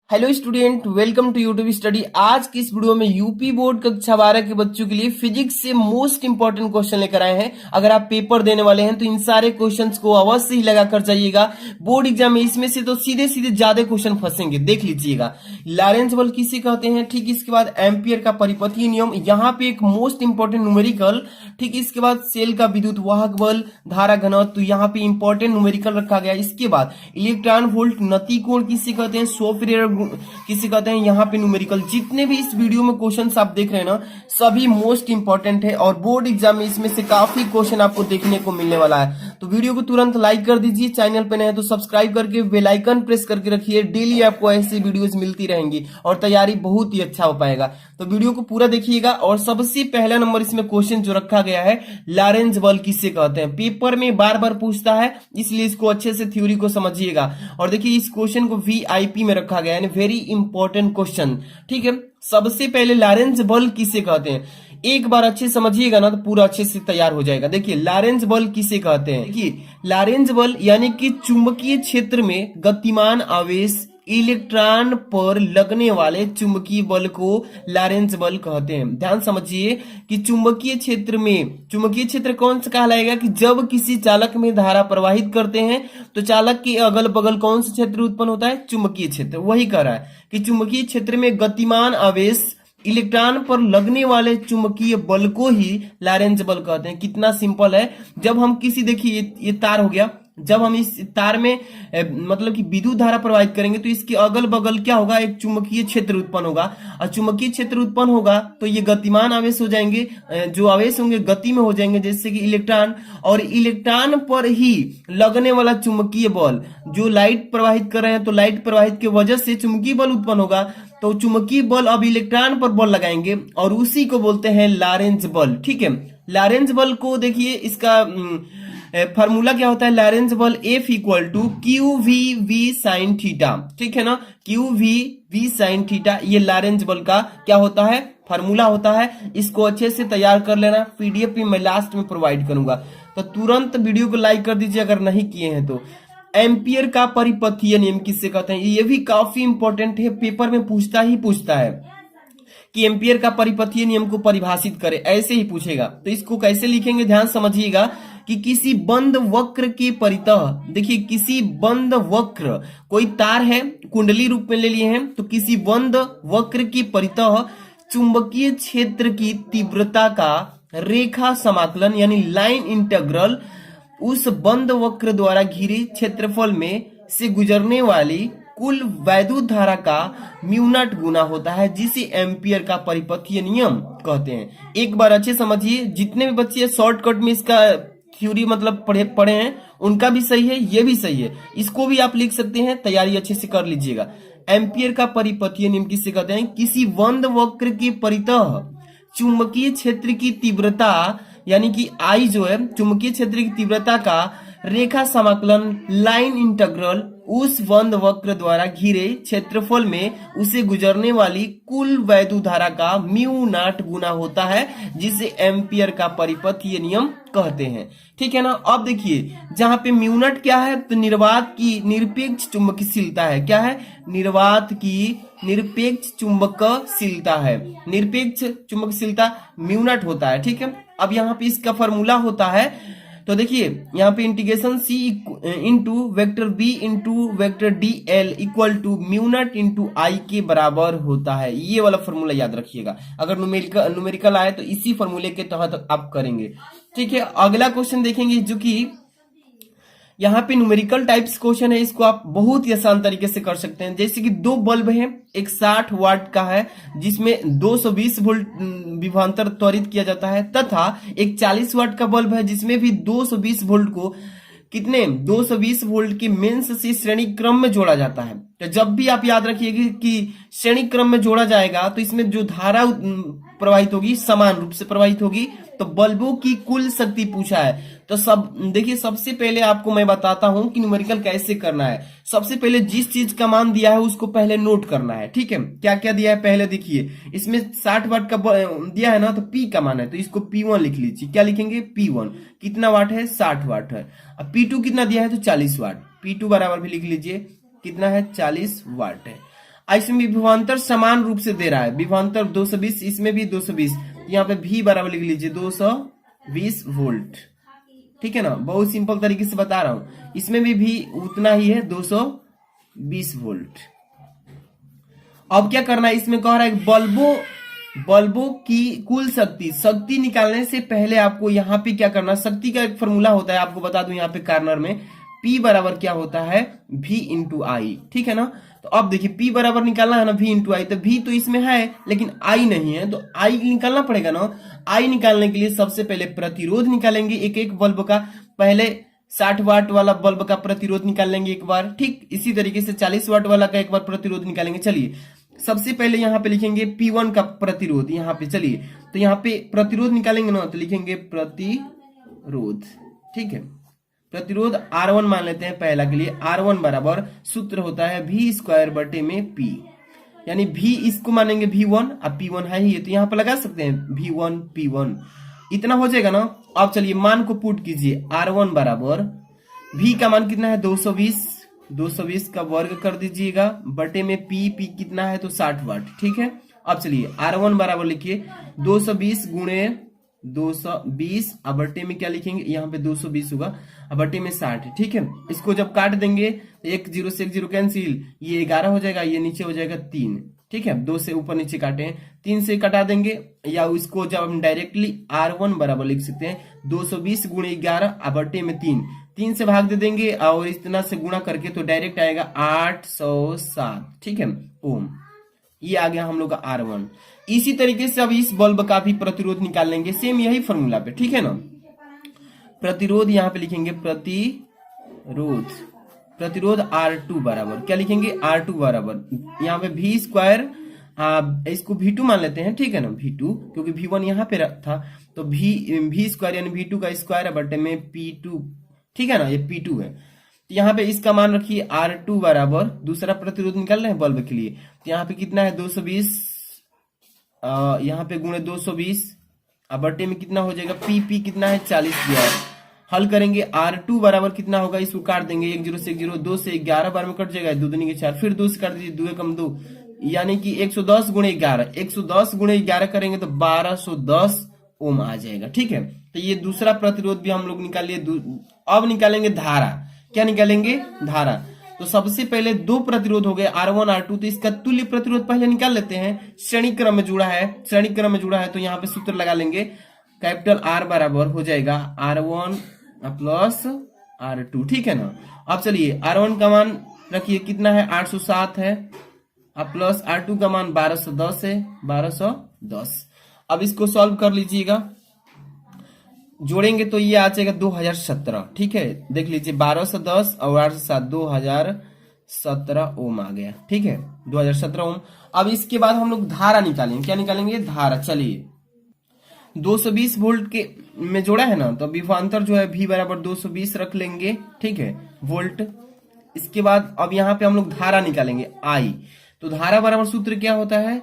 Hello student, welcome to YouTube study. आज की इस वीडियो में यूपी बोर्ड कक्षा 12 के बच्चों के लिए फिजिक्स से मोस्ट इंपॉर्टेंट क्वेश्चन लेकर आए हैं। अगर आप पेपर देने वाले हैं तो इन सारे क्वेश्चंस को अवश्य ही लगा कर जाइएगा। बोर्ड एग्जाम में इसमें से तो सीधे सीधे ज्यादा क्वेश्चन फंसेंगे, देख लीजिएगा। लॉरेंज बल किसे कहते हैं, ठीक इसके बाद एम्पियर का परिपथीय नियम, यहाँ पे एक मोस्ट इंपॉर्टेंट न्यूमेरिकल, ठीक इसके बाद सेल का विद्युत वाहक बल, धारा घनत्व, तो यहाँ पे इंपॉर्टेंट न्यूमेरिकल रखा गया। इसके बाद इलेक्ट्रॉन वोल्ट नति कोण किसे कहते हैं, सोफ्टवेयर किसे कहते हैं, यहाँ पे न्यूमेरिकल। जितने भी इस वीडियो में क्वेश्चंस आप देख रहे हैं ना, सभी मोस्ट इंपॉर्टेंट है और बोर्ड एग्जाम में इसमें से काफी क्वेश्चन आपको देखने को मिलने वाला है। तो वीडियो को तुरंत लाइक कर दीजिए, चैनल पे नए हैं तो सब्सक्राइब करके बेल आइकन प्रेस करके रखिए। डेली आपको ऐसी वीडियोस मिलती रहेंगी और तैयारी बहुत ही अच्छा हो पाएगा। तो वीडियो को पूरा देखिएगा। और सबसे पहला नंबर इसमें क्वेश्चन जो रखा गया है, लॉरेंज बल किसे कहते हैं, पेपर में बार बार पूछता है, इसलिए इसको अच्छे से थ्योरी को समझिएगा। और देखिए इस क्वेश्चन को वीआईपी में रखा गया है, वेरी इंपॉर्टेंट क्वेश्चन, ठीक है। सबसे पहले लॉरेंज बल किसे कहते हैं, एक बार अच्छे समझिएगा ना तो पूरा अच्छे से तैयार हो जाएगा। देखिए लॉरेंज बल किसे कहते हैं, देखिए लॉरेंज बल यानी कि चुंबकीय क्षेत्र में गतिमान आवेश इलेक्ट्रॉन पर लगने वाले चुंबकीय बल को लॉरेंज बल कहते हैं। ध्यान समझिए कि चुंबकीय क्षेत्र कौन सा कहलाएगा कि जब किसी चालक में धारा प्रवाहित करते हैं तो चालक के अगल बगल कौन सा क्षेत्र उत्पन्न होता है, चुंबकीय क्षेत्र। वही कह रहा है कि चुंबकीय क्षेत्र में गतिमान आवेश इलेक्ट्रॉन पर लगने वाले चुंबकीय बल को ही लॉरेंज बल कहते हैं। कितना सिंपल है। जब हम किसी, देखिए ये तार हो गया, जब हम इस तार में मतलब कि विद्युत धारा प्रवाहित करेंगे तो इसके अगल बगल क्या होगा, एक चुंबकीय क्षेत्र उत्पन्न होगा। और चुंबकीय क्षेत्र उत्पन्न होगा तो ये गतिमान आवेश हो जाएंगे, जो आवेश होंगे गति में हो जाएंगे, जैसे कि इलेक्ट्रॉन। और इलेक्ट्रॉन पर ही लगने वाला चुंबकीय बल, जो लाइट प्रवाहित कर रहे हैं तो लाइट प्रवाहित की वजह से चुंबकीय बल उत्पन्न होगा। तो चुंबकीय बल अब इलेक्ट्रॉन पर बल लगाएंगे और उसी को बोलते हैं लॉरेंज बल, ठीक है। लॉरेंज बल को देखिए, इसका फार्मूला क्या होता है, लॉरेंज बल F equal to q v v sine theta, ठीक है ना। Q v v sine theta, ये लॉरेंज बल का क्या होता है, फार्मूला होता है। इसको अच्छे से तैयार कर लेना, पीडीएफ भी मैं लास्ट में प्रोवाइड करूंगा। तो तुरंत वीडियो को लाइक कर दीजिए अगर नहीं किए हैं तो। एम्पियर का परिपथीय नियम किससे कहते हैं, ये भी काफी इंपॉर्टेंट है, पेपर में पूछता है कि एम्पियर का परिपथीय नियम को परिभाषित करे, ऐसे ही पूछेगा। तो इसको कैसे लिखेंगे, ध्यान समझिएगा कि किसी बंद वक्र के परितः, देखिए किसी बंद वक्र, कोई तार है कुंडली रूप में ले लिए हैं, तो किसी बंद वक्र के परितः चुंबकीय क्षेत्र की तीव्रता का रेखा समाकलन यानी लाइन इंटीग्रल उस बंद वक्र द्वारा घिरे क्षेत्रफल में से गुजरने वाली कुल वैद्युत धारा का म्यू नॉट गुना होता है, जिसे एम्पियर का परिपथीय नियम कहते हैं। एक बार अच्छे समझिए, जितने भी बच्चे शॉर्टकट में इसका थ्योरी मतलब पढ़े हैं उनका भी सही है, ये भी सही है। इसको भी आप लिख सकते हैं, तैयारी अच्छे से कर लीजिएगा। एम्पियर का परिपथीय नियम किससे कहते हैं, किसी बंद वक्र के परितः चुंबकीय क्षेत्र की तीव्रता यानी कि आई जो है चुंबकीय क्षेत्र की तीव्रता का रेखा समाकलन लाइन इंटीग्रल उस बंद वक्र द्वारा घिरे क्षेत्रफल में उसे गुजरने वाली कुल वैद्युत धारा का म्यू नॉट गुना होता है, जिसे एम्पियर का परिपथीय नियम कहते हैं, ठीक है ना। अब देखिए जहां पे म्यू नॉट क्या है, तो निर्वात की निरपेक्ष चुंबकशीलता है। क्या है, निर्वात की निरपेक्ष चुंबकशीलता है, निरपेक्ष चुंबकशीलता म्यू नॉट होता है, ठीक है। अब यहाँ पे इसका फॉर्मूला होता है, तो देखिए यहाँ पे integration C into vector B into vector D L equal to mu naught into I के बराबर होता है। ये वाला फॉर्मूला याद रखिएगा, अगर न्यूमेरिकल आए तो इसी फॉर्मूले के तहत आप करेंगे, ठीक है। अगला क्वेश्चन देखेंगे जो कि यहाँ पे न्यूमेरिकल टाइप्स क्वेश्चन है, इसको आप बहुत ही आसान तरीके से कर सकते हैं। जैसे कि दो बल्ब हैं, एक 60 वाट का है जिसमें 220 वोल्ट विभवांतर त्वरित किया जाता है, तथा एक 40 वाट का बल्ब है जिसमें भी 220 वोल्ट को 220 वोल्ट के मेंस से श्रेणी क्रम में जोड़ा जाता है। तो जब भी आप याद रखिएगा कि श्रेणी क्रम में जोड़ा जाएगा तो इसमें जो धारा प्रवाहित होगी समान रूप से प्रवाहित होगी। तो बल्बों की कुल शक्ति पूछा है, तो सब देखिए सबसे पहले आपको मैं बताता हूं कि न्यूमेरिकल कैसे करना है। सबसे पहले जिस चीज का मान दिया है उसको पहले नोट करना है, ठीक है। क्या क्या दिया है पहले देखिए, इसमें 60 वाट का दिया है ना, तो P का मान है तो इसको P1 लिख लीजिए। क्या लिखेंगे, P1 कितना वाट है, 60 वाट है। अब P2 कितना दिया है तो 40 वाट, P2 बराबर भी लिख लीजिए, कितना है 40 वाट है। इसमें भी विभवांतर समान रूप से दे रहा है, विभवांतर 220, इसमें भी 220, यहाँ पे भी बराबर लिख लीजिए 220 वोल्ट। ठीक है ना, बहुत सिंपल तरीके से बता रहा हूं। इसमें भी उतना ही है 220 वोल्ट। अब क्या करना है, इसमें कह रहा है बल्बों की कुल शक्ति निकालने से पहले आपको यहाँ पे क्या करना, शक्ति का एक फॉर्मूला होता है, आपको बता दूं यहाँ पे कार्नर में P बराबर क्या होता है, V इंटू आई। ठीक है ना, तो अब देखिए P बराबर निकालना है ना V इंटू आई, तो V तो इसमें है लेकिन I नहीं है, तो I निकालना पड़ेगा ना। I निकालने के लिए सबसे पहले प्रतिरोध निकालेंगे एक एक बल्ब का। पहले 60 वाट वाला बल्ब का प्रतिरोध निकाल लेंगे एक बार, ठीक इसी तरीके से 40 वाट वाला का एक बार प्रतिरोध निकालेंगे। चलिए सबसे पहले यहाँ पे लिखेंगे P1 का प्रतिरोध, यहाँ पे चलिए तो यहाँ पे प्रतिरोध निकालेंगे ना, तो लिखेंगे प्रतिरोध। ठीक है, प्रतिरोध R1 मान लेते हैं पहला के लिए। R1 बराबर सूत्र होता है V स्क्वायर बटे में P, यानी V इसको मानेंगे V1, अब P1 है ही, तो यहाँ पे लगा सकते हैं V1 P1, इतना हो जाएगा ना। अब चलिए मान को पुट कीजिए, R1 बराबर V का मान कितना है 220 का वर्ग कर दीजिएगा बटे में P कितना है तो 60 वाट। ठीक है, अब चलिए R1 बराबर लिखिए 220 गुणे 220, अब बटे में क्या लिखेंगे, यहाँ पे 220 होगा, अब बटे में 60। ठीक है, इसको जब काट देंगे तो 1 0 से 1 0 कैंसिल, ये 11 हो जाएगा, ये नीचे हो जाएगा 3। ठीक है, 2 से ऊपर नीचे काटे हैं, 3 से कटा देंगे, या इसको जब हम डायरेक्टली R1 बराबर लिख सकते हैं 220 गुणे 11 अब बटे में 3 से भाग दे देंगे और इतना से गुणा करके तो डायरेक्ट आएगा 807। ठीक है, ओम, ये आ गया हम लोग का R1। इसी तरीके से अब इस बल्ब का भी प्रतिरोध निकाल लेंगे, सेम यही फॉर्मूला पे। ठीक है ना, प्रतिरोध यहाँ पे लिखेंगे प्रतिरोध R2 बराबर क्या लिखेंगे, R2 बराबर यहाँ पे V स्क्वायर, इसको V2 मान लेते हैं। ठीक है ना, V2 क्योंकि V1 यहाँ पे था, तो V स्क्वायर यानी V2 का स्क्वायर है बटे में P2। ठीक है ना, ये P2 है, तो यहाँ पे इसका मान रखिए R2 बराबर, दूसरा प्रतिरोध निकाल रहे हैं बल्ब के लिए, तो यहाँ पे कितना है 220, यहाँ पे गुणे 220, अब बटे में कितना हो जाएगा P कितना है 40 दिया है। हल करेंगे R2 बराबर कितना होगा, इसको काट देंगे 1 0 से 1 0, 2 से 11 बार में कट जाएगा, 2 दूनी के 4, फिर 2 से काट दीजिए, 2 कम 2, यानी कि 110 गुणे 11, 110 गुणे 11 करेंगे तो 1210 ओम आ जाएगा। ठीक है, तो ये दूसरा प्रतिरोध भी हम लोग निकाल लिए। अब निकालेंगे धारा, क्या निकालेंगे, धारा। तो सबसे पहले दो प्रतिरोध हो गए R1 R2, तो इसका तुल्य प्रतिरोध पहले निकाल लेते हैं। श्रेणी क्रम में जुड़ा है, तो यहाँ पे सूत्र लगा लेंगे, कैपिटल R बराबर हो जाएगा R1 प्लस R2। ठीक है ना, अब चलिए R1 का मान रखिए कितना है 807 है, अब प्लस R2 का मान 1210 है, 1210। अब इसको सॉल्व कर लीजिएगा, जोड़ेंगे तो ये आ जाएगा 2017। ठीक है, देख लीजिए 1210 और 807 2017 ओम आ गया। ठीक है, 2017 ओम। अब इसके बाद हम लोग धारा निकालेंगे, क्या निकालेंगे, धारा। चलिए 220 वोल्ट के में जोड़ा है ना, तो विभवांतर जो है V बराबर 220 रख लेंगे। ठीक है, वोल्ट। इसके बाद अब यहाँ पे हम लोग धारा निकालेंगे I, तो धारा बराबर सूत्र क्या होता है,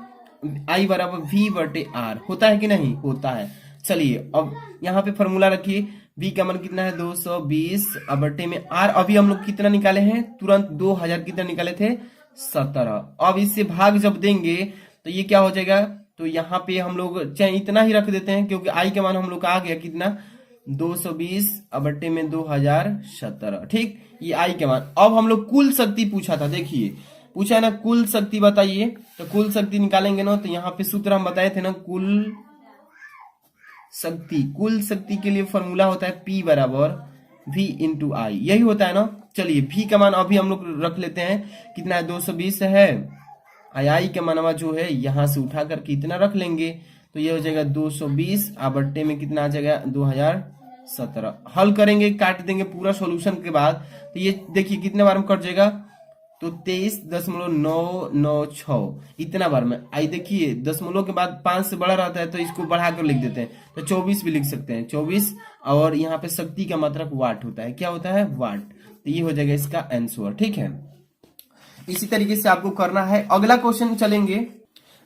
I बराबर V बटे R, होता है कि नहीं, होता है। चलिए अब यहाँ पे फॉर्मूला रखिए, V का मान कितना है 220 अब बटे में R, अभी हम लोग कितना निकाले हैं, तुरंत 2000 कितना निकाले थे 17। अब इससे भाग जब देंगे तो ये क्या हो जाएगा, तो यहाँ पे हम लोग चाहे इतना ही रख देते हैं क्योंकि I का मान हम लोग का आ गया कितना 220 अब बटे में 2017। ठीक, ये I का मान। अब हम लोग कुल शक्ति पूछा था, देखिए पूछा है ना कुल शक्ति बताइए, तो कुल शक्ति निकालेंगे ना, तो यहाँ पे सूत्र हम बताए थे ना, कुल शक्ति के लिए फॉर्मूला होता है P बराबर V इंटू आई, यही होता है ना। चलिए V का मान अभी हम लोग रख लेते हैं, कितना है 220 है, आई का मानवा जो है यहाँ से उठा करके इतना रख लेंगे, तो ये हो जाएगा 220 अब बट्टे में कितना आ जाएगा 2017। हल करेंगे, काट देंगे पूरा सॉल्यूशन के बाद, तो ये देखिए कितने बार में कट जाएगा, तो 23.996 इतना बार में। आई देखिए दशमलव के बाद 5 से बड़ा रहता है तो इसको बढ़ा कर लिख देते हैं, तो 24 भी लिख सकते हैं 24। और यहाँ पे शक्ति का मात्रक वाट होता है, क्या होता है वाट, तो ये हो जाएगा इसका आंसर। ठीक है, इसी तरीके से आपको करना है। अगला क्वेश्चन चलेंगे,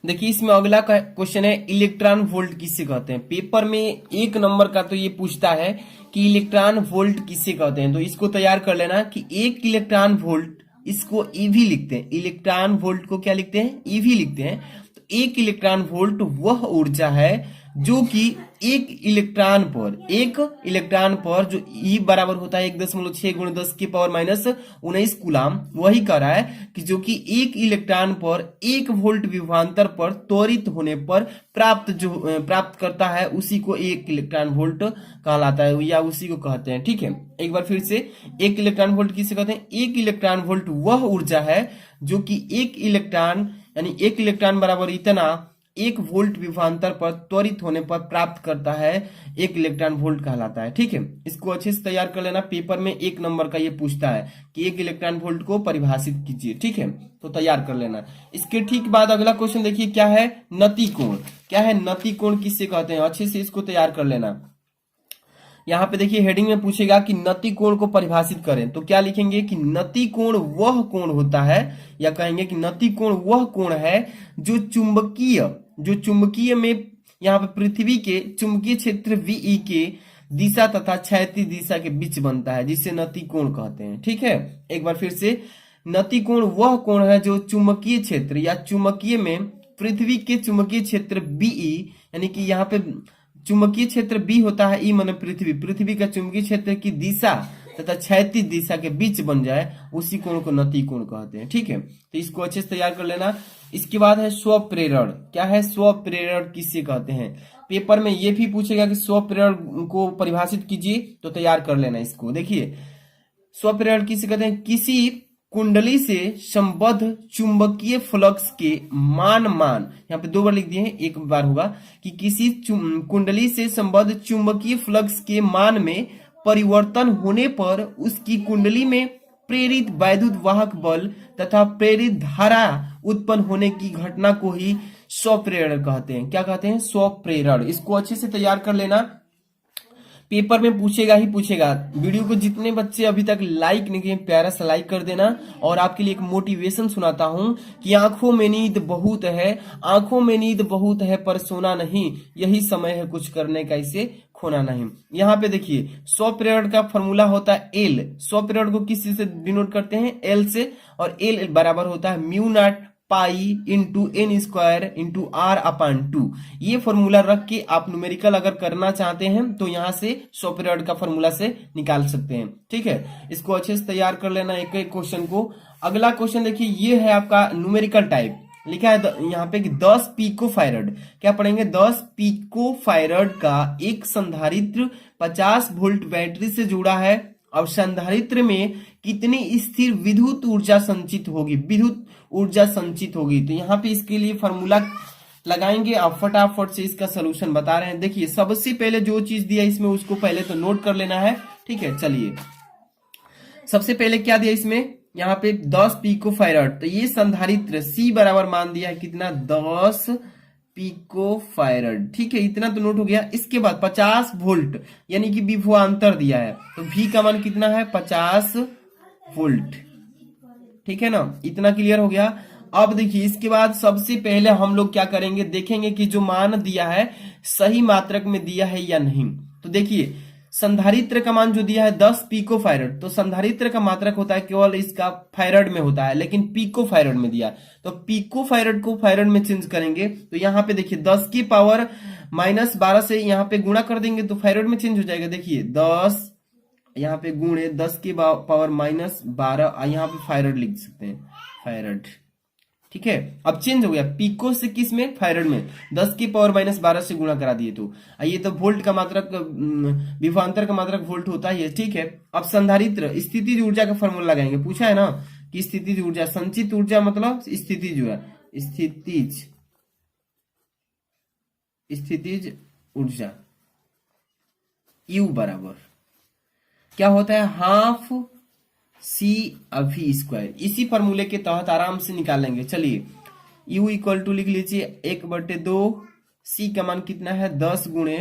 देखिए इसमें अगला क्वेश्चन है इलेक्ट्रॉन वोल्ट किसे कहते हैं। पेपर में 1 नंबर का तो ये पूछता है कि इलेक्ट्रॉन वोल्ट किसे कहते हैं, तो इसको तैयार कर लेना कि 1 इलेक्ट्रॉन वोल्ट इसको ईवी लिखते हैं। इलेक्ट्रॉन वोल्ट को क्या लिखते हैं? ईवी लिखते हैं। तो 1 इलेक्ट्रॉन वोल्ट वह ऊर्जा है जो कि एक इलेक्ट्रॉन पर जो ई बराबर होता है 1.6 गुणे 10 की पावर माइनस 19 कूलाम, वही कह रहा है कि जो कि एक इलेक्ट्रॉन पर 1 वोल्ट विभवांतर पर त्वरित होने पर प्राप्त करता है, उसी को 1 इलेक्ट्रॉन वोल्ट कहलाता है या उसी को कहते हैं। ठीक है, एक बार फिर से 1 इलेक्ट्रॉन वोल्ट किसे कहते हैं? 1 इलेक्ट्रॉन वोल्ट वह ऊर्जा है जो कि एक इलेक्ट्रॉन यानी 1 इलेक्ट्रॉन बराबर इतना 1 वोल्ट विभवांतर पर त्वरित होने पर प्राप्त करता है, 1 इलेक्ट्रॉन वोल्ट कहलाता है। ठीक है, इसको अच्छे से तैयार कर लेना। पेपर में 1 नंबर का ये पूछता है कि 1 इलेक्ट्रॉन वोल्ट को परिभाषित कीजिए। ठीक है, तो तैयार कर लेना। इसके ठीक बाद अगला क्वेश्चन देखिए, क्या है? नति कोण। क्या है नति कोण? किससे कहते हैं? अच्छे से इसको तैयार कर लेना। यहाँ पे देखिए हेडिंग में पूछेगा कि नति कोण को परिभाषित करें, तो क्या लिखेंगे कि नति कोण वह कोण होता है, या कहेंगे कि नति कोण वह कोण है जो चुंबकीय में यहाँ पे पृथ्वी के चुंबकीय क्षेत्र वीई के दिशा तथा क्षैतिज दिशा के बीच बनता है, जिसे नति कोण कहते हैं। ठीक है, एक बार फिर से, नति कोण वह कोण है जो चुंबकीय क्षेत्र या चुंबकीय में पृथ्वी के चुंबकीय क्षेत्र बीई, यानी कि यहाँ पे चुंबकीय क्षेत्र बी होता है, ई माने पृथ्वी का चुंबकीय क्षेत्र की दिशा तथा क्षैतिज दिशा के बीच बन जाए, उसी कोण को नति कोण कहते हैं। ठीक है, तो इसको अच्छे से तैयार कर लेना। इसके बाद है स्वप्रेरण। क्या है? स्वप्रेरण किसे कहते हैं? पेपर में ये भी पूछेगा कि स्वप्रेरण को परिभाषित कीजिए, तो तैयार कर लेना इसको। देखिए, स्वप्रेरण किसे कहते हैं? किसी कुंडली से संबद्ध चुंबकीय फ्लक्स के मान यहाँ पे 2 बार लिख दिए हैं, एक बार होगा कि किसी कुंडली से संबद्ध चुंबकीय फ्लक्स के मान में परिवर्तन होने पर उसकी कुंडली में प्रेरित वैद्युत वाहक बल तथा प्रेरित धारा उत्पन्न होने की घटना को ही स्वप्रेरण कहते हैं। क्या कहते हैं? स्वप्रेरण। इसको अच्छे से तैयार कर लेना, पेपर में पूछेगा ही पूछेगा। वीडियो को जितने बच्चे अभी तक लाइक नहीं किए, प्यारा सा लाइक कर देना। और आपके लिए एक मोटिवेशन सुनाता हूं कि आंखों में नींद बहुत है पर सोना नहीं, यही समय है कुछ करने का, इसे खोना नहीं। यहाँ पे देखिए, स्वप्रेरण का फॉर्मूला होता है एल। स्वप्रेरण को किस चीज से डिनोट करते हैं? एल से, और एल बराबर होता है mu naught pi into n square into r upon 2। ये फॉर्मूला रख के आप न्यूमेरिकल अगर करना चाहते हैं तो यहां से स्वप्रेरण का फॉर्मूला से निकाल सकते हैं। ठीक है, इसको अच्छे से तैयार कर लेना एक एक क्वेश्चन को। अगला क्वेश्चन देखिए, ये है आपका न्यूमेरिकल टाइप। लिखा है यहाँ पे कि 10 पिको फायरड। क्या पढ़ेंगे? 10 पिको फायरड का एक संधारित्र 50 वोल्ट बैटरी से जुड़ा है और संधारित्र में कितनी स्थिर विद्युत ऊर्जा संचित होगी। तो यहाँ पे इसके लिए फॉर्मूला लगाएंगे। आप फटाफट से इसका सोल्यूशन बता रहे हैं। देखिए, सबसे पहले जो चीज दिया इसमें उसको पहले तो नोट कर लेना है। ठीक है, चलिए, सबसे पहले क्या दिया इसमें? यहाँ पे 10 पिको फायरड, तो ये संधारित्र सी बराबर मान दिया है कितना? 10 पिको फायरड। ठीक है, इतना तो नोट हो गया। इसके बाद 50 वोल्ट यानी कि विभवांतर दिया है, तो V का मान कितना है? 50 वोल्ट। ठीक है ना, इतना क्लियर हो गया। अब देखिए, इसके बाद सबसे पहले हम लोग क्या करेंगे, देखेंगे कि जो मान दिया है सही मात्रक में दिया है या नहीं। तो देखिए, संधारित्र का मान जो दिया है 10 पिको फायरड, तो संधारित्र का मात्रक होता है केवल इसका फायरड में होता है, लेकिन पिको फायरड में दिया, तो पिको फायरड को फायरड में चेंज करेंगे। तो यहाँ पे देखिए 10 की पावर माइनस 12 से यहाँ पे गुणा कर देंगे तो फायरड में चेंज हो जाएगा। देखिए 10 यहाँ पे गुणे 10 की पावर माइनस 12, यहाँ पे फायरड लिख सकते हैं, फायरड। ठीक है, अब चेंज हो गया पिको से किस में? फायरड में। 10 की पावर माइनस 12 से गुणा करा दिए तो ये तो वोल्ट का मात्रक, विभवांतर का मात्रक वोल्ट होता है। ठीक है, अब संधारित्र स्थितिज ऊर्जा का फॉर्मूला लगाएंगे। पूछा है ना कि स्थितिज ऊर्जा, संचित ऊर्जा मतलब स्थितिज ऊर्जा U बराबर क्या होता है? हाफ सी अभी स्क्वायर। इसी फॉर्मूले के तहत आराम से निकालेंगे। चलिए, U इक्वल टू लिख लीजिए 1/2। C का मान कितना है? 10 गुणे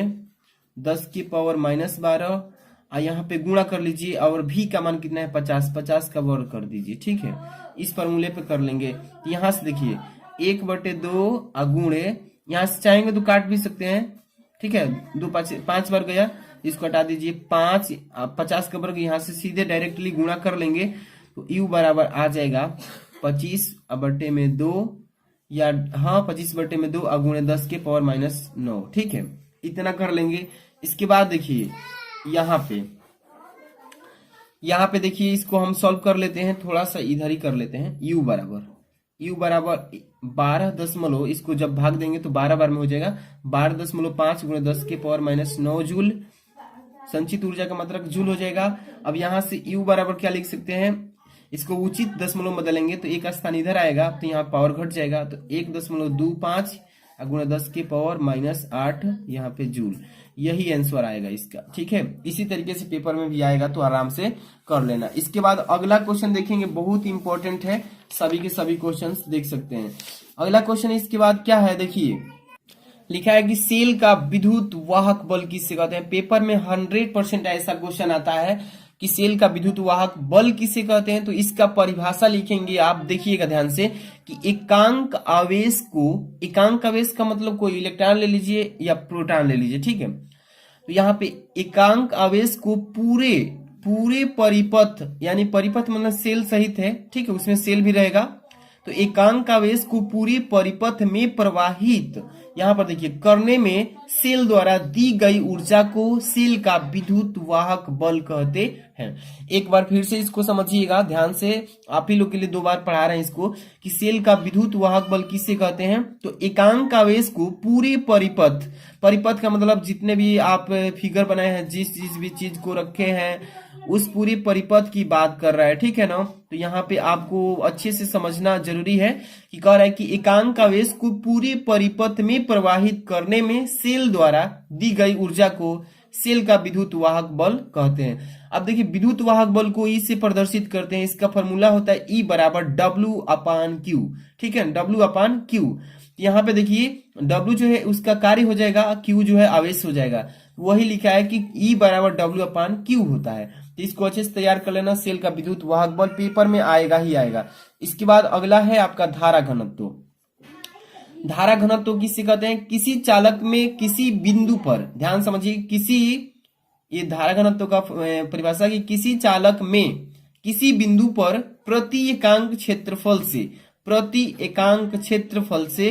10 की पावर माइनस 12, और यहाँ पे गुणा कर लीजिए। और V का मान कितना है? 50 का वर्ग कर दीजिए। ठीक है, इस फॉर्मूले पे कर लेंगे। यहाँ से देखिए 1/2 गुणे, यहाँ से चाहेंगे तो काट भी सकते हैं। ठीक है, 2 5 बार गया, इसको हटा दीजिए। 50 का वर्ग यहाँ से सीधे डायरेक्टली गुणा कर लेंगे तो U बराबर आ जाएगा 25/2 या हाँ 25/2 गुणे 10 के पावर -9। ठीक है, इतना कर लेंगे। इसके बाद देखिए यहाँ पे देखिए इसको हम सॉल्व कर लेते हैं, थोड़ा सा इधर ही कर लेते हैं। U बराबर 12 इसको जब भाग देंगे तो 12 बार में हो जाएगा 12.5 गुणे 10 के पावर -9 जूल। संचित ऊर्जा का मतलब जूल हो जाएगा। अब यहाँ से U बराबर क्या लिख सकते हैं, इसको उचित दशमलव में बदलेंगे तो एक स्थान इधर आएगा तो यहाँ पावर घट जाएगा, तो 1.25 गुणे 10 के पावर -8 यहाँ पे जूल। यही आंसर आएगा इसका। ठीक है, इसी तरीके से पेपर में भी आएगा तो आराम से कर लेना। इसके बाद अगला क्वेश्चन देखेंगे, बहुत इंपॉर्टेंट है, सभी के सभी क्वेश्चंस देख सकते हैं। अगला क्वेश्चन इसके बाद क्या है, देखिए लिखा है कि सेल का विद्युत वाहक बल किसे कहते हैं। पेपर में 100% ऐसा क्वेश्चन आता है कि सेल का विद्युत वाहक बल किसे कहते हैं। तो इसका परिभाषा लिखेंगे आप, देखिएगा ध्यान से कि एकांक आवेश का मतलब कोई इलेक्ट्रॉन ले लीजिए या प्रोटॉन ले लीजिए। ठीक है, तो यहाँ पे एकांक आवेश को पूरे परिपथ, यानी परिपथ मतलब सेल सहित है, ठीक है, उसमें सेल भी रहेगा, तो एकांक आवेश को पूरे परिपथ में प्रवाहित यहाँ पर देखिए करने में सेल द्वारा दी गई ऊर्जा को सेल का विद्युत वाहक बल कहते हैं। एक बार फिर से इसको समझिएगा ध्यान से, आप ही लोग के लिए 2 बार पढ़ा रहे हैं इसको कि सेल का विद्युत वाहक बल किसे कहते हैं। तो एकांक आवेश को पूरे परिपथ का मतलब जितने भी आप फिगर बनाए हैं, जिस भी चीज को रखे हैं उस पूरी परिपथ की बात कर रहा है। ठीक है ना, तो यहाँ पे आपको अच्छे से समझना जरूरी है कि कह रहा है कि एकांक आवेश को पूरे परिपथ में प्रवाहित करने में सेल द्वारा दी गई ऊर्जा को सेल का विद्युत वाहक बल कहते हैं। अब देखिए विद्युत वाहक बल को ई से प्रदर्शित करते हैं, इसका फॉर्मूला होता है E बराबर W/Q। ठीक है, W/Q। यहाँ पे देखिए W जो है उसका कार्य हो जाएगा, Q जो है आवेश हो जाएगा। वही लिखा है कि E बराबर W/Q होता है। तो इसको अच्छे से तैयार कर लेना, सेल का विद्युत वाहक बल पेपर में आएगा ही आएगा। इसके बाद अगला है आपका धारा घनत्व। धारा घनत्व किसे कहते हैं, किसी चालक में किसी बिंदु पर, ध्यान समझिए, ये धारा घनत्व का परिभाषा की किसी चालक में किसी बिंदु पर प्रति एकांक क्षेत्रफल से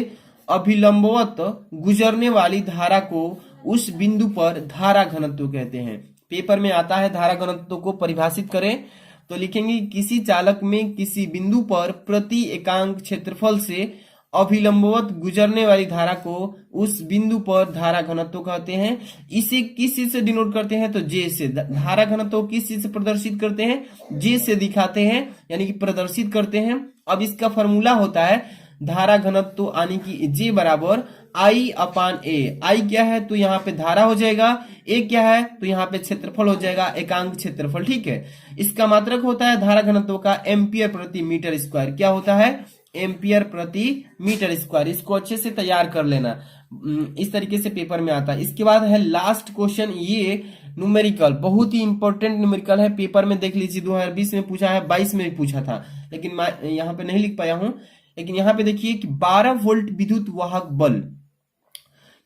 अभिलंबवत गुजरने वाली धारा को उस बिंदु पर धारा घनत्व कहते हैं। पेपर में आता है धारा घनत्व को परिभाषित करें तो लिखेंगे किसी चालक में किसी बिंदु पर प्रति एकांक क्षेत्रफल से अभिलंबवत गुजरने वाली धारा को उस बिंदु पर धारा घनत्व कहते हैं। इसे किस चीज से डिनोट करते हैं, तो जे से। धारा घनत्व किस चीज से प्रदर्शित करते हैं, जे से दिखाते हैं, यानी कि प्रदर्शित करते हैं। अब इसका फॉर्मूला होता है धारा घनत्व यानी कि जे बराबर I/A। आई क्या है तो यहाँ पे धारा हो जाएगा, ए क्या है तो यहाँ पे क्षेत्रफल हो जाएगा, एकांक क्षेत्रफल। ठीक है, इसका मात्रक होता है धारा घनत्व का एम्पियर प्रति मीटर स्क्वायर। क्या होता है, एम्पियर प्रति मीटर स्क्वायर। इसको अच्छे से तैयार कर लेना, इस तरीके से पेपर में आता है। इसके बाद है लास्ट क्वेश्चन, ये न्यूमेरिकल, बहुत ही इंपॉर्टेंट न्यूमेरिकल है। पेपर में देख लीजिए 2020 में पूछा है, 22 में भी पूछा था, लेकिन मैं यहाँ पे नहीं लिख पाया हूं। लेकिन यहाँ पे देखिए कि 12 वोल्ट विद्युत वाहक बल,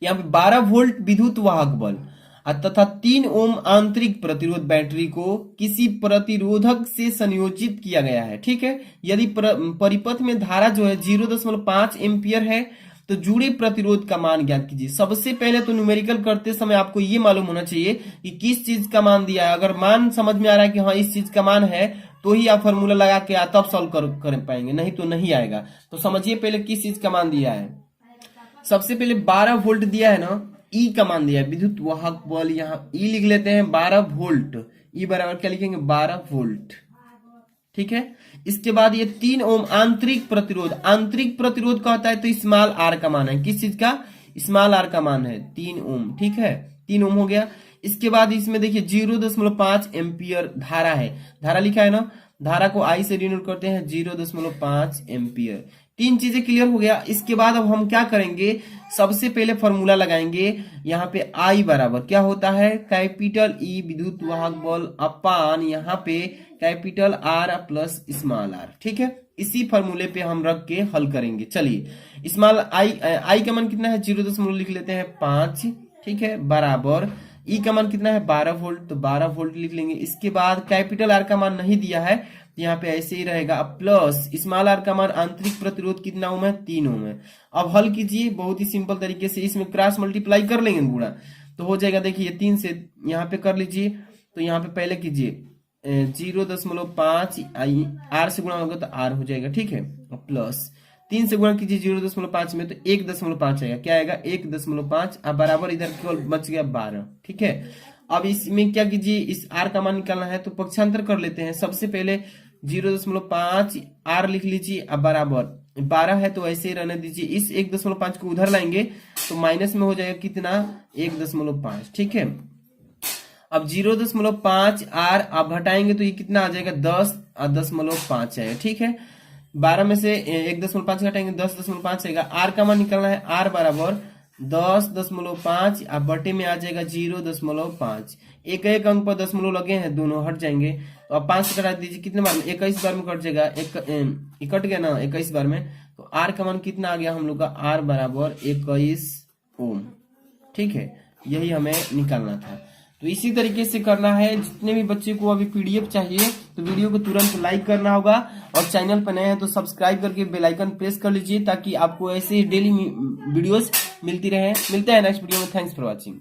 यहाँ पे 12 वोल्ट विद्युत वाहक बल तथा 3 ओम आंतरिक प्रतिरोध बैटरी को किसी प्रतिरोधक से संयोजित किया गया है। ठीक है, यदि परिपथ में धारा जो है 0.5 एम्पियर है तो जुड़े प्रतिरोध का मान ज्ञात कीजिए। सबसे पहले तो न्यूमेरिकल करते समय आपको ये मालूम होना चाहिए कि किस चीज का मान दिया है। अगर मान समझ में आ रहा है कि हाँ इस चीज का मान है तो ही आप फॉर्मूला लगा के तब सॉल्व कर पाएंगे, नहीं तो नहीं आएगा। तो समझिए पहले किस चीज का मान दिया है। सबसे पहले 12 वोल्ट दिया है ना, ई का मान दिया है, विद्युत वाहक बल, यहाँ ई लिख लेते हैं 12 वोल्ट। ई बराबर क्या लिखेंगे, 12 वोल्ट। ठीक है, इसके बाद ये 3 ओम आंतरिक प्रतिरोध का होता है तो स्मॉल आर का मान है, किस चीज का, स्मॉल आर का मान है 3 ओम। ठीक है, 3 ओम हो गया। इसके बाद इसमें देखिए 0.5 एम्पियर धारा है, धारा लिखा है ना, धारा को आई से डिनोट करते हैं 0.5 एम्पियर। 3 चीजें क्लियर हो गया। इसके बाद अब हम क्या करेंगे, सबसे पहले फॉर्मूला लगाएंगे। यहाँ पे आई बराबर क्या होता है, कैपिटल ई विद्युत वाहक बल अपान यहाँ पे capital r plus small r. ठीक है, इसी फॉर्मूले पे हम रख के हल करेंगे। चलिए स्मॉल आई का मान कितना है, 0 लिख लेते हैं 5। ठीक है, बराबर ई का मान कितना है 12 वोल्ट, तो 12 वोल्ट लिख लेंगे। इसके बाद कैपिटल आर का मान नहीं दिया है, यहाँ पे ऐसे ही रहेगा। अब प्लस स्मॉल आर का मान आंतरिक प्रतिरोध कितना ओम है 3 ओम है। अब हल कीजिए बहुत ही सिंपल तरीके से, इसमें क्रॉस मल्टीप्लाई कर लेंगे पूरा तो हो जाएगा। देखिए 3 से यहाँ पे कर लीजिए, तो यहाँ पे पहले कीजिए 0.5 आर से गुणा होगा तो आर हो जाएगा, ठीक है। प्लस 3 से गुणा कीजिए 0.5 में तो 1.5 आएगा, क्या आएगा 1.5। अब बराबर इधर केवल बच गया 12, ठीक है। अब इसमें क्या कीजिए, इस आर का मान निकालना है तो पक्षांतर कर लेते हैं। सबसे पहले 0.5 आर लिख लीजिए, अब बराबर 12 है तो ऐसे ही रहने दीजिए। इस 1.5 को उधर लाएंगे तो माइनस में हो जाएगा कितना 1.5, ठीक है। अब 0.5 आर आप घटाएंगे तो ये कितना आ जाएगा 10.5 आएगा, ठीक है। 12 में से 1.5 घटाएंगे 10.5 आएगा। आर का मान निकालना है, आर बराबर 10.5 अब बटे में आ जाएगा 0.5। एक एक अंक पर दशमलव लगे हैं, दोनों हट जाएंगे। तो अब 5 से घटा दीजिए, कितने बार में 21 बार में कट जाएगा, कट गया ना 21 बार में। तो आर का मान कितना आ गया हम लोग का, आर बराबर 21 ओम, ठीक है। यही हमें निकालना था। तो इसी तरीके से करना है। जितने भी बच्चे को अभी पीडीएफ चाहिए तो वीडियो को तुरंत लाइक करना होगा, और चैनल पर नए हैं तो सब्सक्राइब करके बेल आइकन प्रेस कर लीजिए ताकि आपको ऐसे डेली वीडियोस मिलती रहे। मिलते हैं नेक्स्ट वीडियो में। Thanks for watching.